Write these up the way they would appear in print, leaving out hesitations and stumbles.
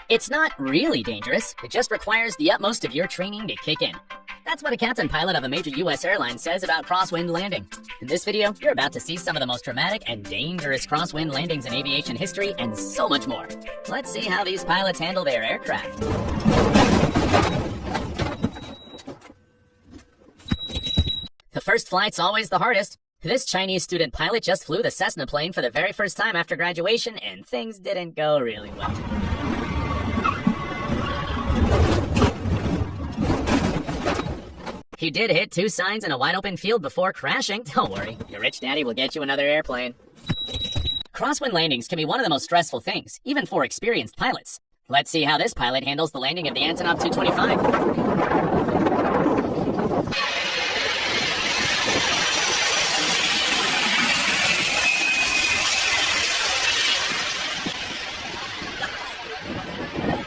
It's not really dangerous, it just requires the utmost of your training to kick in. That's what a captain pilot of a major US airline says about crosswind landing. In this video, you're about to see some of the most dramatic and dangerous crosswind landings in aviation history and so much more. Let's see how these pilots handle their aircraft. The first flight's always the hardest. This Chinese student pilot just flew the Cessna plane for the very first time after graduation, and things didn't go really well. He did hit two signs in a wide-open field before crashing. Don't worry, your rich daddy will get you another airplane. Crosswind landings can be one of the most stressful things, even for experienced pilots. Let's see how this pilot handles the landing of the Antonov 225.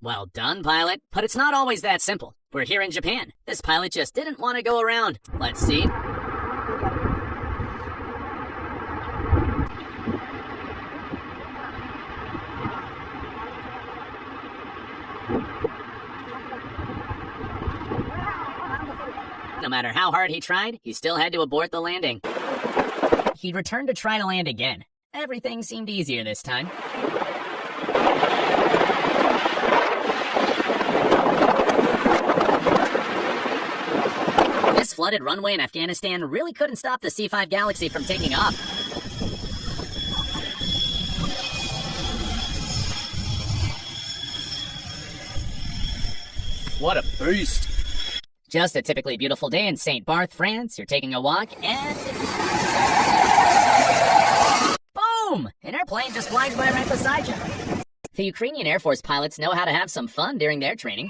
Well done, pilot. But it's not always that simple. We're here in Japan. This pilot just didn't want to go around. Let's see. No matter how hard he tried, he still had to abort the landing. He returned to try to land again. Everything seemed easier this time. This flooded runway in Afghanistan really couldn't stop the C-5 Galaxy from taking off. What a beast! Just a typically beautiful day in St. Barth, France. You're taking a walk and... boom! An airplane just flies by right beside you. The Ukrainian Air Force pilots know how to have some fun during their training.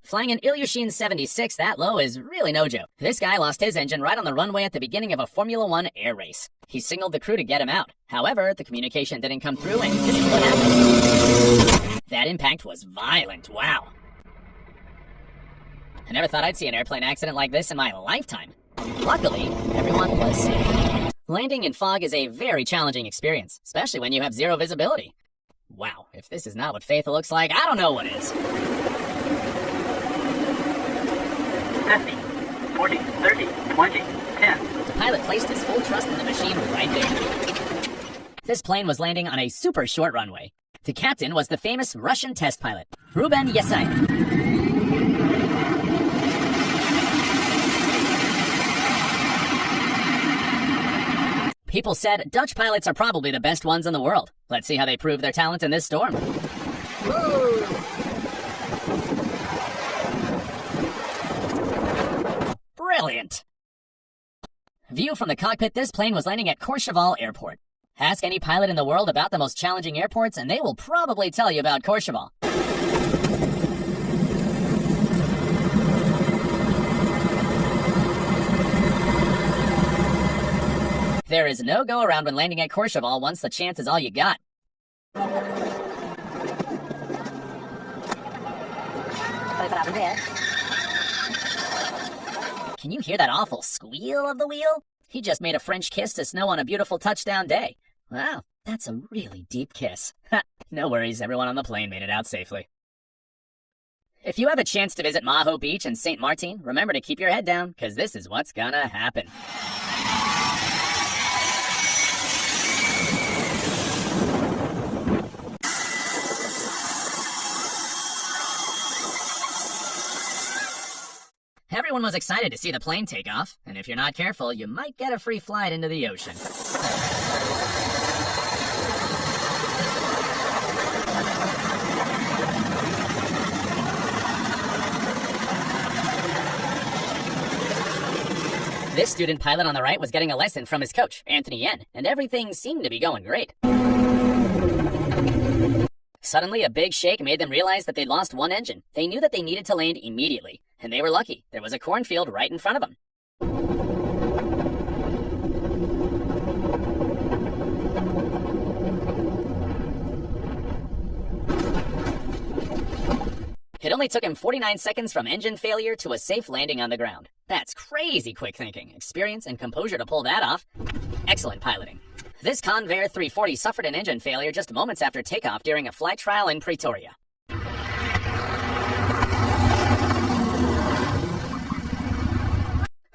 Flying an Ilyushin 76 that low is really no joke. This guy lost his engine right on the runway at the beginning of a Formula One air race. He signaled the crew to get him out. However, the communication didn't come through and this is what happened. That impact was violent, wow. I never thought I'd see an airplane accident like this in my lifetime. Luckily, everyone was safe. Landing in fog is a very challenging experience, especially when you have zero visibility. Wow, if this is not what faith looks like, I don't know what is. 50, 40, 30, 20, 10. The pilot placed his full trust in the machine right there. This plane was landing on a super short runway. The captain was the famous Russian test pilot, Ruben Yasin. People said Dutch pilots are probably the best ones in the world. Let's see how they prove their talent in this storm. Woo! Brilliant! View from the cockpit, this plane was landing at Courchevel Airport. Ask any pilot in the world about the most challenging airports and they will probably tell you about Courchevel. There is no go around when landing at Courchevel once the chance is all you got. Can you hear that awful squeal of the wheel? He just made a French kiss to snow on a beautiful touchdown day. Wow, that's a really deep kiss. No worries, everyone on the plane made it out safely. If you have a chance to visit Maho Beach and St. Martin, remember to keep your head down, because this is what's gonna happen. Everyone was excited to see the plane take off, and if you're not careful, you might get a free flight into the ocean. This student pilot on the right was getting a lesson from his coach, Anthony Yen, and everything seemed to be going great. Suddenly, a big shake made them realize that they'd lost one engine. They knew that they needed to land immediately, and they were lucky. There was a cornfield right in front of them. It only took him 49 seconds from engine failure to a safe landing on the ground. That's crazy quick thinking, experience, and composure to pull that off. Excellent piloting. This Convair 340 suffered an engine failure just moments after takeoff during a flight trial in Pretoria.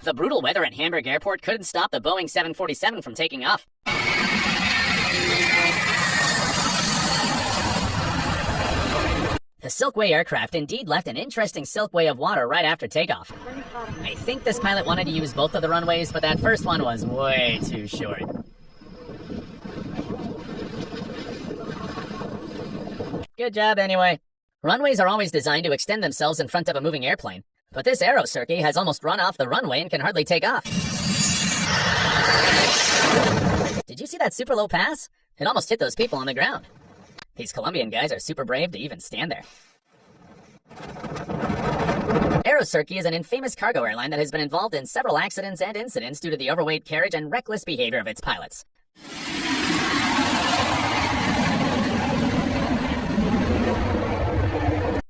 The brutal weather at Hamburg Airport couldn't stop the Boeing 747 from taking off. The Silkway aircraft indeed left an interesting silkway of water right after takeoff. I think this pilot wanted to use both of the runways, but that first one was way too short. Good job anyway. Runways are always designed to extend themselves in front of a moving airplane, but this Aerocirce has almost run off the runway and can hardly take off. Did you see that super low pass? It almost hit those people on the ground. These Colombian guys are super brave to even stand there. Aerocirce is an infamous cargo airline that has been involved in several accidents and incidents due to the overweight carriage and reckless behavior of its pilots.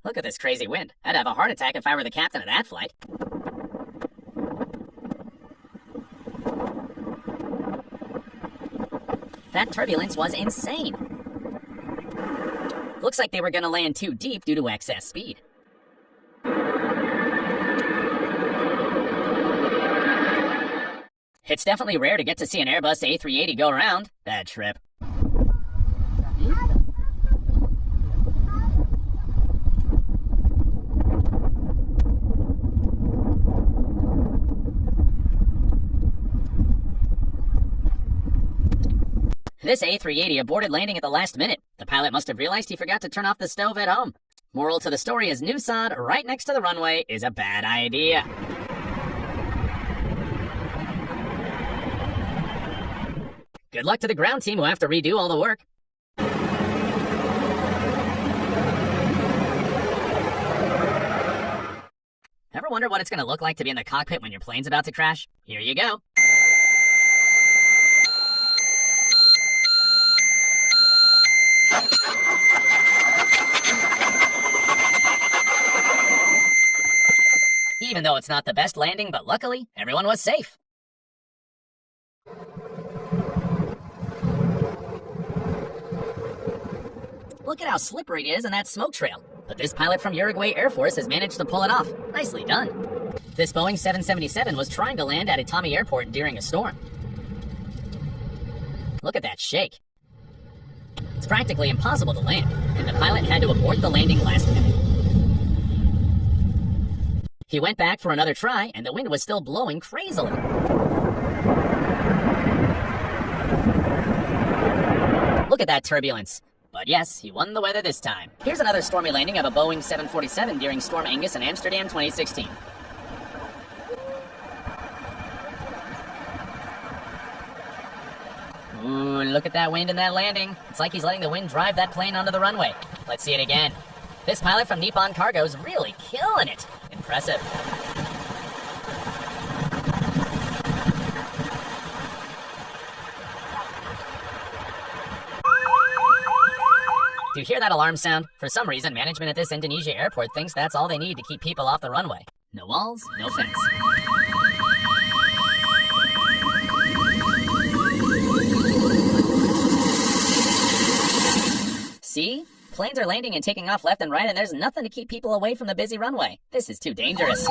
Look at this crazy wind. I'd have a heart attack if I were the captain of that flight. That turbulence was insane. Looks like they were going to land too deep due to excess speed. It's definitely rare to get to see an Airbus A380 go around. Bad trip. This A380 aborted landing at the last minute. The pilot must have realized he forgot to turn off the stove at home. Moral to the story is new sod right next to the runway is a bad idea. Good luck to the ground team who have to redo all the work. Ever wonder what it's going to look like to be in the cockpit when your plane's about to crash? Here you go. Even though it's not the best landing, but luckily, everyone was safe. Look at how slippery it is in that smoke trail. But this pilot from Uruguay Air Force has managed to pull it off. Nicely done. This Boeing 777 was trying to land at Itami Airport during a storm. Look at that shake. It's practically impossible to land, and the pilot had to abort the landing last minute. He went back for another try, and the wind was still blowing crazily. Look at that turbulence. But yes, he won the weather this time. Here's another stormy landing of a Boeing 747 during Storm Angus in Amsterdam 2016. Ooh, look at that wind in that landing. It's like he's letting the wind drive that plane onto the runway. Let's see it again. This pilot from Nippon Cargo's really killing it. Impressive. Do you hear that alarm sound? For some reason, management at this Indonesia airport thinks that's all they need to keep people off the runway. No walls, no fence. See? Planes are landing and taking off left and right, and there's nothing to keep people away from the busy runway. This is too dangerous.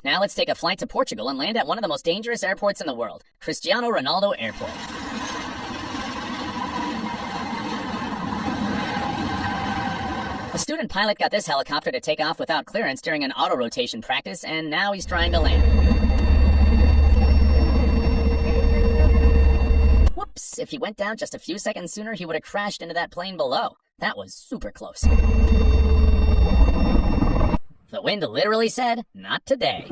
Now let's take a flight to Portugal and land at one of the most dangerous airports in the world, Cristiano Ronaldo Airport. A student pilot got this helicopter to take off without clearance during an auto-rotation practice, and now he's trying to land. Whoops, if he went down just a few seconds sooner, he would have crashed into that plane below. That was super close. The wind literally said, "Not today."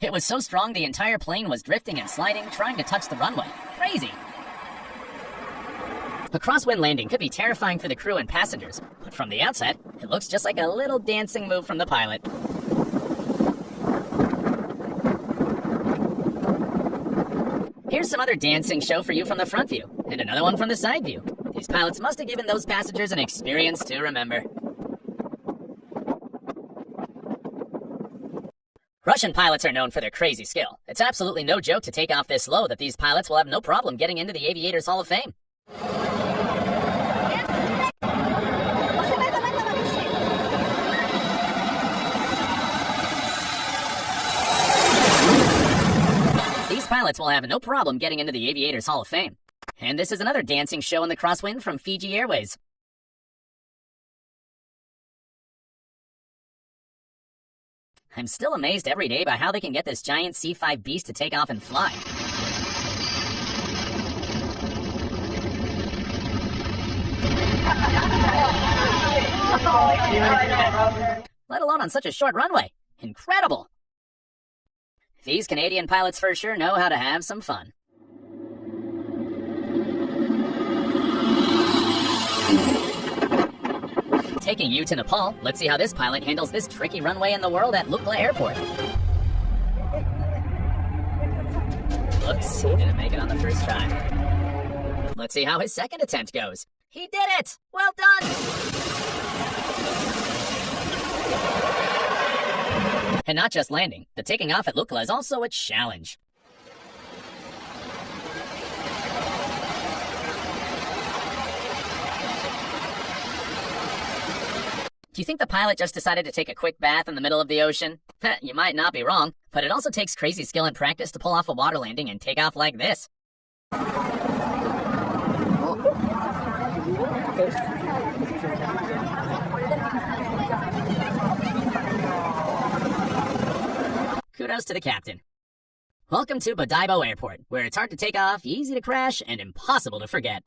It was so strong the entire plane was drifting and sliding, trying to touch the runway. Crazy! A crosswind landing could be terrifying for the crew and passengers, but from the outside, it looks just like a little dancing move from the pilot. Here's some other dancing show for you from the front view, and another one from the side view. These pilots must have given those passengers an experience to remember. Russian pilots are known for their crazy skill. It's absolutely no joke to take off this slow that these pilots will have no problem getting into the Aviators Hall of Fame. These pilots will have no problem getting into the Aviators Hall of Fame. And this is another dancing show in the crosswind from Fiji Airways. I'm still amazed every day by how they can get this giant C-5 beast to take off and fly. Let alone on such a short runway. Incredible! These Canadian pilots for sure know how to have some fun. Taking you to Nepal, let's see how this pilot handles this tricky runway in the world at Lukla Airport. Oops, he didn't make it on the first try. Let's see how his second attempt goes. He did it! Well done! And not just landing, the taking off at Lukla is also a challenge. Do you think the pilot just decided to take a quick bath in the middle of the ocean? You might not be wrong, but it also takes crazy skill and practice to pull off a water landing and take off like this. Kudos to the captain. Welcome to Bodaibo Airport, where it's hard to take off, easy to crash, and impossible to forget.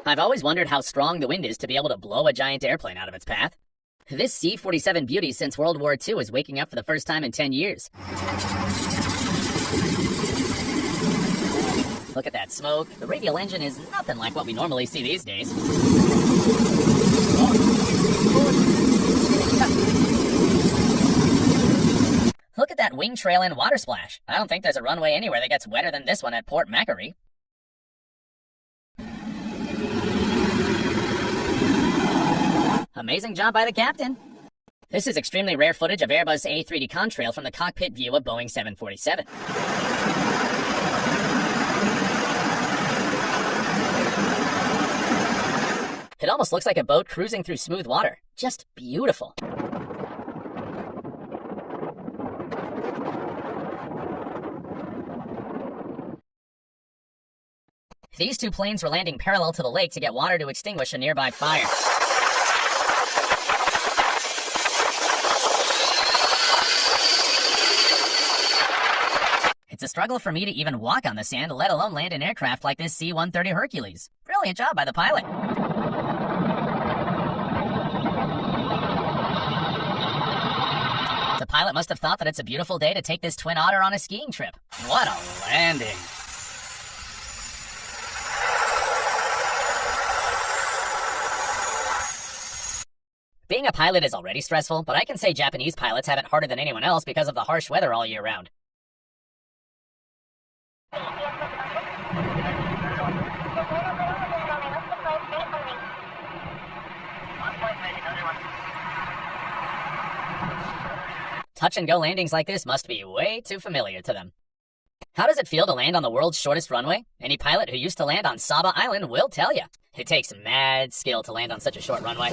I've always wondered how strong the wind is to be able to blow a giant airplane out of its path. This C-47 beauty since World War II is waking up for the first time in 10 years. Look at that smoke. The radial engine is nothing like what we normally see these days. Look at that wing trail and water splash. I don't think there's a runway anywhere that gets wetter than this one at Port Macquarie. Amazing job by the captain. This is extremely rare footage of Airbus A3D contrail from the cockpit view of Boeing 747. It almost looks like a boat cruising through smooth water. Just beautiful. These two planes were landing parallel to the lake to get water to extinguish a nearby fire. It's a struggle for me to even walk on the sand, let alone land an aircraft like this C-130 Hercules. Brilliant job by the pilot. The pilot must have thought that it's a beautiful day to take this Twin Otter on a skiing trip. What a landing! Being a pilot is already stressful, but I can say Japanese pilots have it harder than anyone else because of the harsh weather all year round. Touch and go landings like this must be way too familiar to them. How does it feel to land on the world's shortest runway? Any pilot who used to land on Saba Island will tell you. It takes mad skill to land on such a short runway.